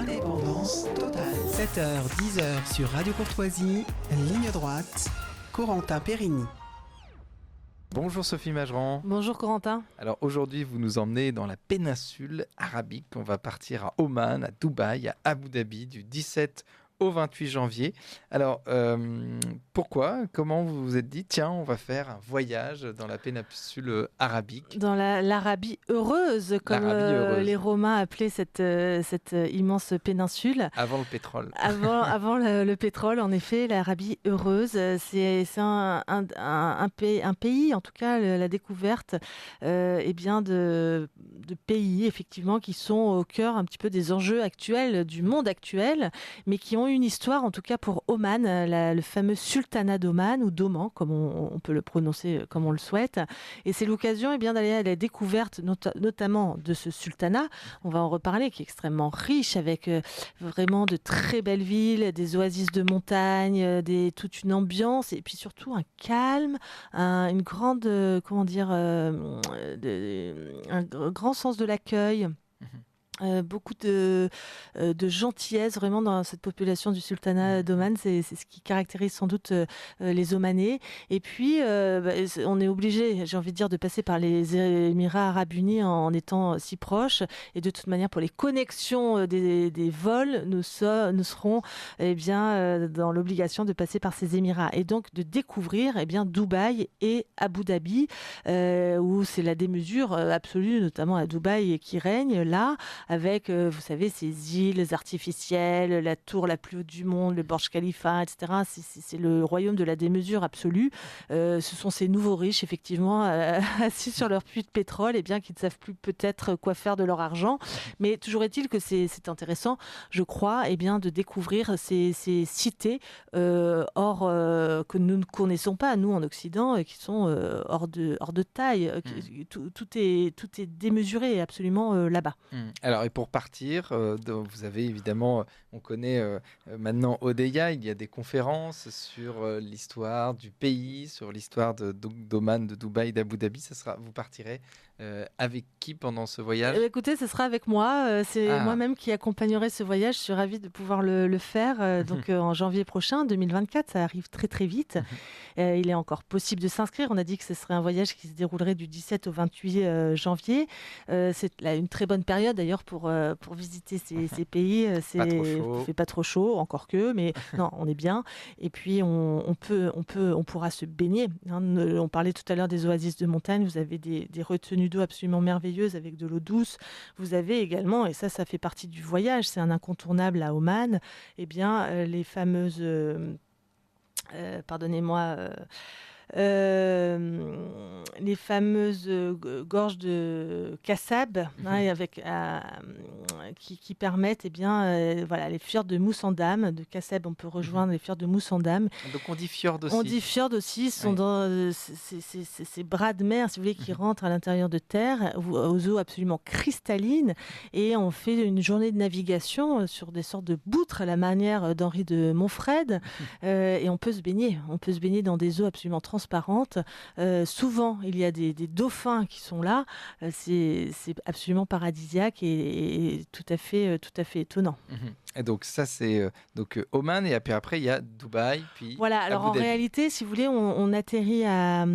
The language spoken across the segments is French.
Indépendance totale. 7h, 10h sur Radio Courtoisie, ligne droite, Corentin Périni. Bonjour Sophie Mageran. Bonjour Corentin. Alors aujourd'hui vous nous emmenez dans la péninsule arabique. On va partir à Oman, à Dubaï, à Abu Dhabi du 17 au 28 janvier. Alors pourquoi ? Comment vous vous êtes dit tiens on va faire un voyage dans la péninsule arabique ? Dans l'Arabie heureuse, comme les Romains appelaient cette immense péninsule. Avant le pétrole. Avant le pétrole, en effet, l'Arabie heureuse, c'est un pays, en tout cas la découverte de pays effectivement qui sont au cœur un petit peu des enjeux actuels du monde actuel, mais qui ont une histoire, en tout cas pour Oman, le fameux sultanat d'Oman, ou d'Oman, comme on peut le prononcer comme on le souhaite. Et c'est l'occasion d'aller à la découverte notamment de ce sultanat. On va en reparler, qui est extrêmement riche, avec vraiment de très belles villes, des oasis de montagne, toute une ambiance, et puis surtout un calme, une grande, un grand sens de l'accueil. Beaucoup de gentillesse vraiment dans cette population du sultanat d'Oman, c'est ce qui caractérise sans doute les Omanais. Et puis on est obligé, j'ai envie de dire, de passer par les Émirats Arabes Unis en étant si proches, et de toute manière pour les connexions des vols, nous serons dans l'obligation de passer par ces Émirats, et donc de découvrir Dubaï et Abu Dhabi, où c'est la démesure absolue, notamment à Dubaï, qui règne là, avec, vous savez, ces îles artificielles, la tour la plus haute du monde, le Burj Khalifa, etc. C'est le royaume de la démesure absolue. Ce sont ces nouveaux riches, effectivement, assis sur leur puits de pétrole, qui ne savent plus peut-être quoi faire de leur argent. Mais toujours est-il que c'est intéressant, je crois, de découvrir ces cités que nous ne connaissons pas, nous, en Occident, qui sont hors de taille. Tout est démesuré, absolument, là-bas. Alors, et pour partir, vous avez évidemment, on connaît maintenant Odeya, il y a des conférences sur l'histoire du pays, sur l'histoire d'Oman, de Dubaï, d'Abu Dhabi. Vous partirez avec qui pendant ce voyage ? Écoutez, ce sera avec moi. C'est moi-même qui accompagnerai ce voyage. Je suis ravie de pouvoir le faire. Donc en janvier prochain, 2024, ça arrive très très vite. Il est encore possible de s'inscrire. On a dit que ce serait un voyage qui se déroulerait du 17 au 28 janvier. C'est là une très bonne période d'ailleurs pour visiter ces pays. Il fait pas trop chaud, encore que, mais non, on est bien. Et puis on pourra se baigner. On parlait tout à l'heure des oasis de montagne. Vous avez des retenues d'eau absolument merveilleuses avec de l'eau douce. Vous avez également, et ça fait partie du voyage, c'est un incontournable à Oman, les fameuses les fameuses gorges de Kassab, qui permettent les fjords de Moussandam. De Kassab, on peut rejoindre les fjords de Moussandam. Donc on dit fjord aussi. On dit fjord aussi, ce sont dans ces bras de mer, si vous voulez, qui rentrent à l'intérieur de terre, aux eaux absolument cristallines, et on fait une journée de navigation sur des sortes de boutres à la manière d'Henri de Montfred, et on peut se baigner dans des eaux absolument transparentes. Souvent, il y a des dauphins qui sont là. C'est absolument paradisiaque et tout à fait étonnant. Et donc ça c'est Oman, et puis après il y a Dubaï, puis voilà. Alors Abu en Dhabi. réalité, si vous voulez, on atterrira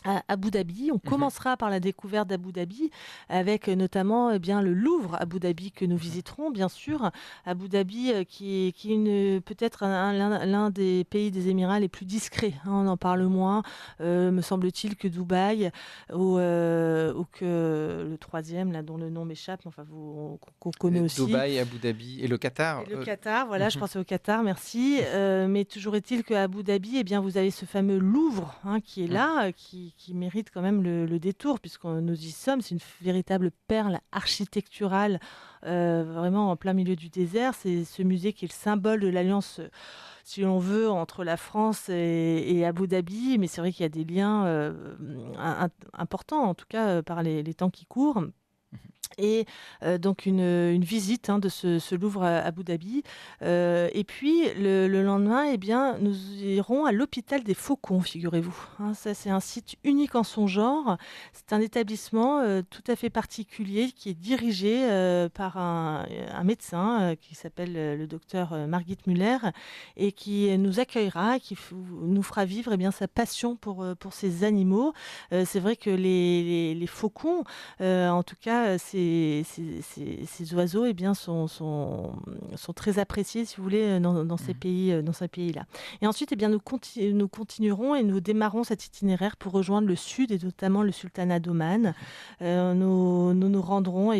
à Abu Dhabi. On commencera par la découverte d'Abu Dhabi, avec notamment le Louvre Abu Dhabi que nous visiterons, bien sûr. Abu Dhabi qui est peut-être l'un des pays des Émirats les plus discrets. On en parle moins, me semble-t-il, que Dubaï ou que le troisième, là, dont le nom m'échappe, qu'on connaît aussi. Dubaï, Abu Dhabi et le Qatar. Et le Qatar, voilà, je pensais au Qatar, merci. Mais toujours est-il qu'à Abu Dhabi, vous avez ce fameux Louvre qui est là, qui mérite quand même le détour, puisque nous y sommes. C'est une véritable perle architecturale, vraiment en plein milieu du désert. C'est ce musée qui est le symbole de l'alliance, si l'on veut, entre la France et Abu Dhabi. Mais c'est vrai qu'il y a des liens importants, en tout cas par les temps qui courent. Et donc une visite de ce Louvre à Abu Dhabi. Et puis le lendemain, eh bien, nous irons à l'hôpital des Faucons, figurez-vous. Ça, c'est un site unique en son genre. C'est un établissement tout à fait particulier qui est dirigé par un médecin qui s'appelle le docteur Margit Müller et qui nous accueillera, nous fera vivre sa passion pour ces animaux. C'est vrai que les faucons, en tout cas, ces oiseaux sont très appréciés, si vous voulez, dans ces pays-là. Et ensuite, nous continuerons et nous démarrons cet itinéraire pour rejoindre le sud et notamment le sultanat d'Oman. Nous rendrons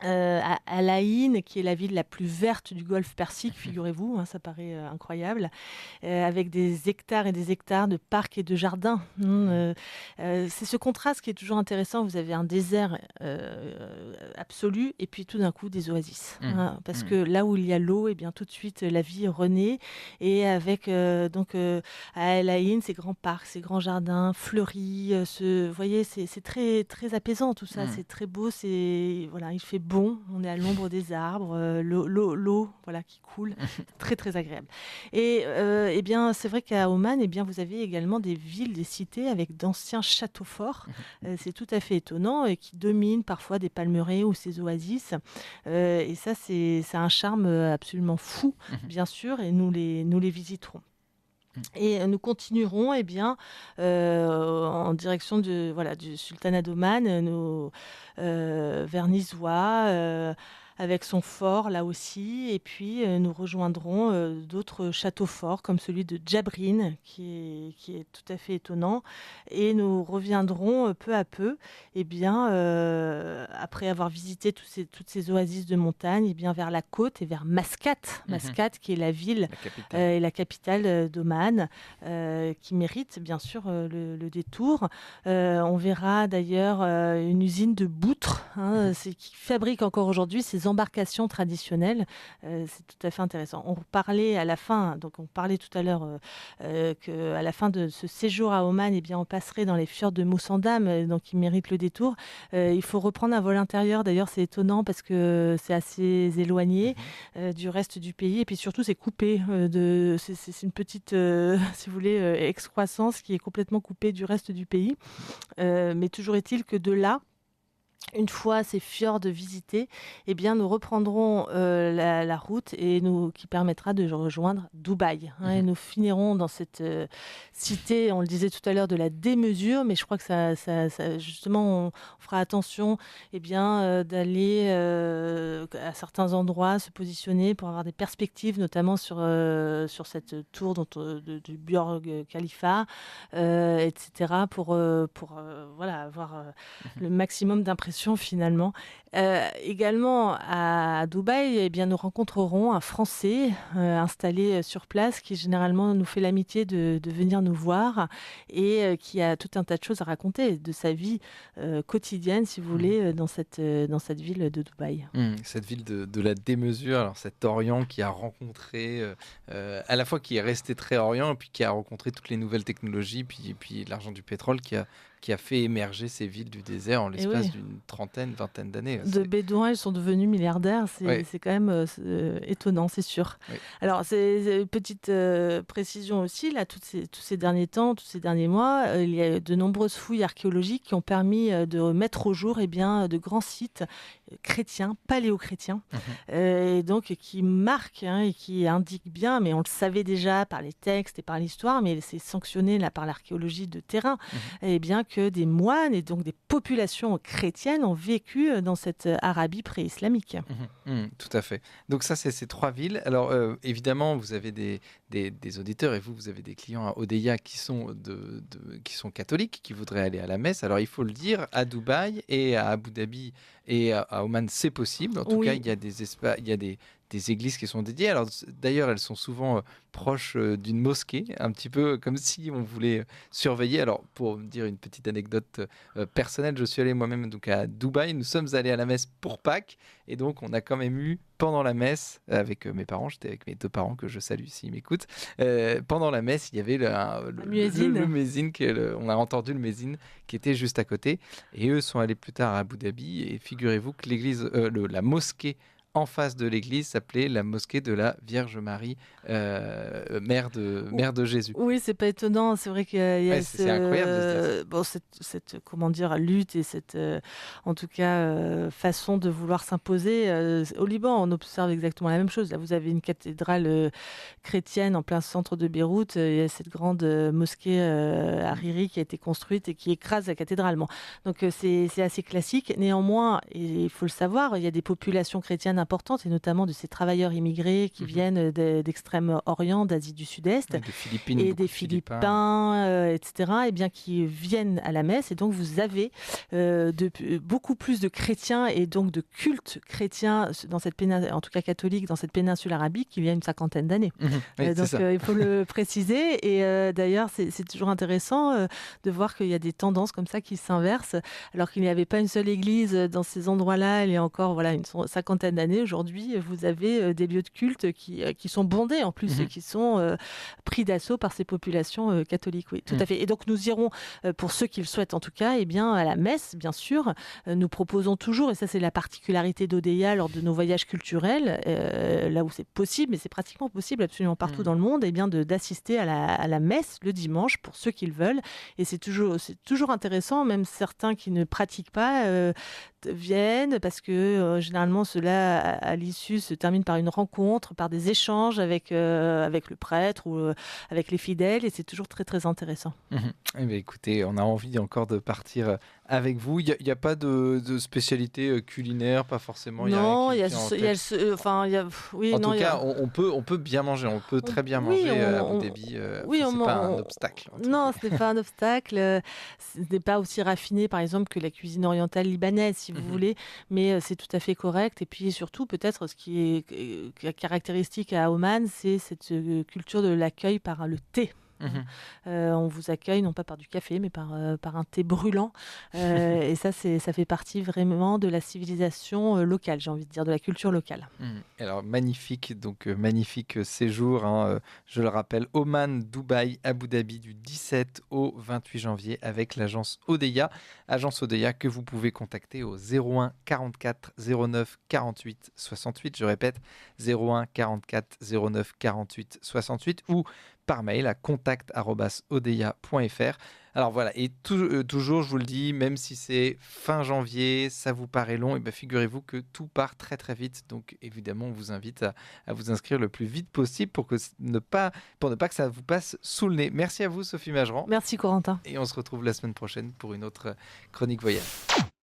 à Al Ain, qui est la ville la plus verte du golfe Persique, figurez-vous, ça paraît incroyable, avec des hectares et des hectares de parcs et de jardins. C'est ce contraste qui est toujours intéressant. Vous avez un désert absolu et puis tout d'un coup des oasis. Parce que là où il y a l'eau, tout de suite la vie renaît. Et avec à Al Ain, ces grands parcs, ces grands jardins fleuris, vous voyez, c'est très, très apaisant tout ça. C'est très beau, il fait bon, on est à l'ombre des arbres, l'eau qui coule, très très agréable. Et c'est vrai qu'à Oman, vous avez également des villes, des cités avec d'anciens châteaux forts. C'est tout à fait étonnant et qui dominent parfois des palmeraies ou ces oasis. Et ça, c'est un charme absolument fou, bien sûr, et nous les visiterons. Et nous continuerons en direction du sultanat d'Oman, vers Nizwa, avec son fort là aussi. Et puis nous rejoindrons d'autres châteaux forts comme celui de Jabrin qui est tout à fait étonnant. Et nous reviendrons peu à peu, après avoir visité toutes ces oasis de montagne, vers la côte et vers Mascate. Mascate qui est la ville et la capitale d'Oman, qui mérite bien sûr le détour. On verra d'ailleurs une usine de boutre qui fabrique encore aujourd'hui ces embarcations traditionnelles. C'est tout à fait intéressant. On parlait à la fin, on parlait tout à l'heure qu'à la fin de ce séjour à Oman, on passerait dans les fjords de Moussandam, donc qui méritent le détour. Il faut reprendre un vol intérieur. D'ailleurs, c'est étonnant parce que c'est assez éloigné du reste du pays. Et puis surtout, c'est coupé. C'est une petite, si vous voulez, excroissance qui est complètement coupée du reste du pays. Mais toujours est-il que de là, une fois ces fjords visités, nous reprendrons la route qui permettra de rejoindre Dubaï. Et nous finirons dans cette cité, on le disait tout à l'heure, de la démesure, mais je crois que ça justement, on fera attention d'aller à certains endroits, se positionner pour avoir des perspectives, notamment sur cette tour du Burj Khalifa, etc., pour avoir le maximum d'impressions finalement. Également à Dubaï, nous rencontrerons un Français installé sur place qui généralement nous fait l'amitié de venir nous voir et qui a tout un tas de choses à raconter de sa vie quotidienne, si vous voulez, dans cette ville de Dubaï. Cette ville de la démesure, alors cet Orient qui a rencontré, à la fois qui est resté très Orient et puis qui a rencontré toutes les nouvelles technologies, puis l'argent du pétrole qui a fait émerger ces villes du désert en l'espace d'une vingtaine d'années. De Bédouins, ils sont devenus milliardaires. C'est quand même étonnant, c'est sûr. Oui. Alors, c'est une petite précision aussi. Là, tous ces derniers temps, tous ces derniers mois, il y a de nombreuses fouilles archéologiques qui ont permis de mettre au jour de grands sites chrétiens, paléo-chrétiens, et donc qui marquent et qui indiquent bien, mais on le savait déjà par les textes et par l'histoire, mais c'est sanctionné là par l'archéologie de terrain, que des moines et donc des populations chrétiennes ont vécu dans cette Arabie pré-islamique. Tout à fait. Donc ça, c'est ces trois villes. Alors évidemment, vous avez des auditeurs et vous avez des clients à Odeya qui sont catholiques, qui voudraient aller à la messe. Alors il faut le dire, à Dubaï et à Abu Dhabi et à Oman, c'est possible. En tout cas, il y a des églises qui sont dédiées. Alors d'ailleurs, elles sont souvent proches d'une mosquée, un petit peu comme si on voulait surveiller. Alors pour dire une petite anecdote personnelle, je suis allé moi-même donc à Dubaï. Nous sommes allés à la messe pour Pâques et donc on a quand même eu pendant la messe, avec mes parents, j'étais avec mes 2 parents que je salue s'ils m'écoutent, pendant la messe, il y avait le muezzin, on a entendu le muezzin qui était juste à côté. Et eux sont allés plus tard à Abu Dhabi. Et figurez-vous que la mosquée en face de l'église s'appelait la mosquée de la Vierge Marie, mère de Jésus. Oui, c'est pas étonnant. C'est vrai qu'il y a c'est incroyable de se dire ça. cette comment dire, lutte et cette, en tout cas, façon de vouloir s'imposer. Au Liban, on observe exactement la même chose. Là, vous avez une cathédrale chrétienne en plein centre de Beyrouth. Il y a cette grande mosquée Hariri qui a été construite et qui écrase la cathédrale. Bon. Donc, c'est assez classique. Néanmoins, et il faut le savoir, il y a des populations chrétiennes importantes, et notamment de ces travailleurs immigrés qui viennent d'Extrême-Orient, d'Asie du Sud-Est, des Philippines, et des Philippins, etc., et bien qui viennent à la messe. Et donc, vous avez beaucoup plus de chrétiens et donc de cultes chrétiens dans cette en tout cas catholiques, dans cette péninsule arabique, qui vient une 50aine d'années. Oui, donc, il faut le préciser. Et d'ailleurs, c'est toujours intéressant de voir qu'il y a des tendances comme ça qui s'inversent, alors qu'il n'y avait pas une seule église dans ces endroits-là il y a encore une 50aine d'années. Aujourd'hui, vous avez des lieux de culte qui sont bondés en plus, qui sont pris d'assaut par ces populations catholiques. Oui, tout à fait. Et donc, nous irons, pour ceux qui le souhaitent en tout cas, à la messe, bien sûr. Nous proposons toujours, et ça c'est la particularité d'Odeya lors de nos voyages culturels, là où c'est possible, mais c'est pratiquement possible absolument partout dans le monde, d'assister à la messe le dimanche pour ceux qui le veulent. Et c'est toujours intéressant, même certains qui ne pratiquent pas viennent, parce que généralement cela à l'issue se termine par une rencontre, par des échanges avec le prêtre ou avec les fidèles, et c'est toujours très très intéressant. Eh bien, écoutez, on a envie encore de partir avec vous. Il n'y a pas de spécialité culinaire, pas forcément. Non, en tout cas, on peut bien manger, on peut très bien manger à Abu Dhabi. C'est pas un obstacle. Non, ce n'est pas un obstacle. Ce n'est pas aussi raffiné, par exemple, que la cuisine orientale libanaise, si vous voulez, mais c'est tout à fait correct. Et puis surtout, peut-être, ce qui est caractéristique à Oman, c'est cette culture de l'accueil par le thé. On vous accueille non pas par du café, mais par un thé brûlant. Et ça fait partie vraiment de la civilisation locale, j'ai envie de dire, de la culture locale. Alors, magnifique séjour. Je le rappelle, Oman, Dubaï, Abu Dhabi, du 17 au 28 janvier avec l'agence Odeya. Agence Odeya que vous pouvez contacter au 01 44 09 48 68. Je répète, 01 44 09 48 68 ou par mail à contact@odeya.fr. Alors voilà, et toujours, je vous le dis, même si c'est fin janvier, ça vous paraît long, et bien figurez-vous que tout part très très vite. Donc évidemment, on vous invite à vous inscrire le plus vite possible pour ne pas que ça vous passe sous le nez. Merci à vous, Sophie Mageran. Merci, Corentin. Et on se retrouve la semaine prochaine pour une autre chronique voyage.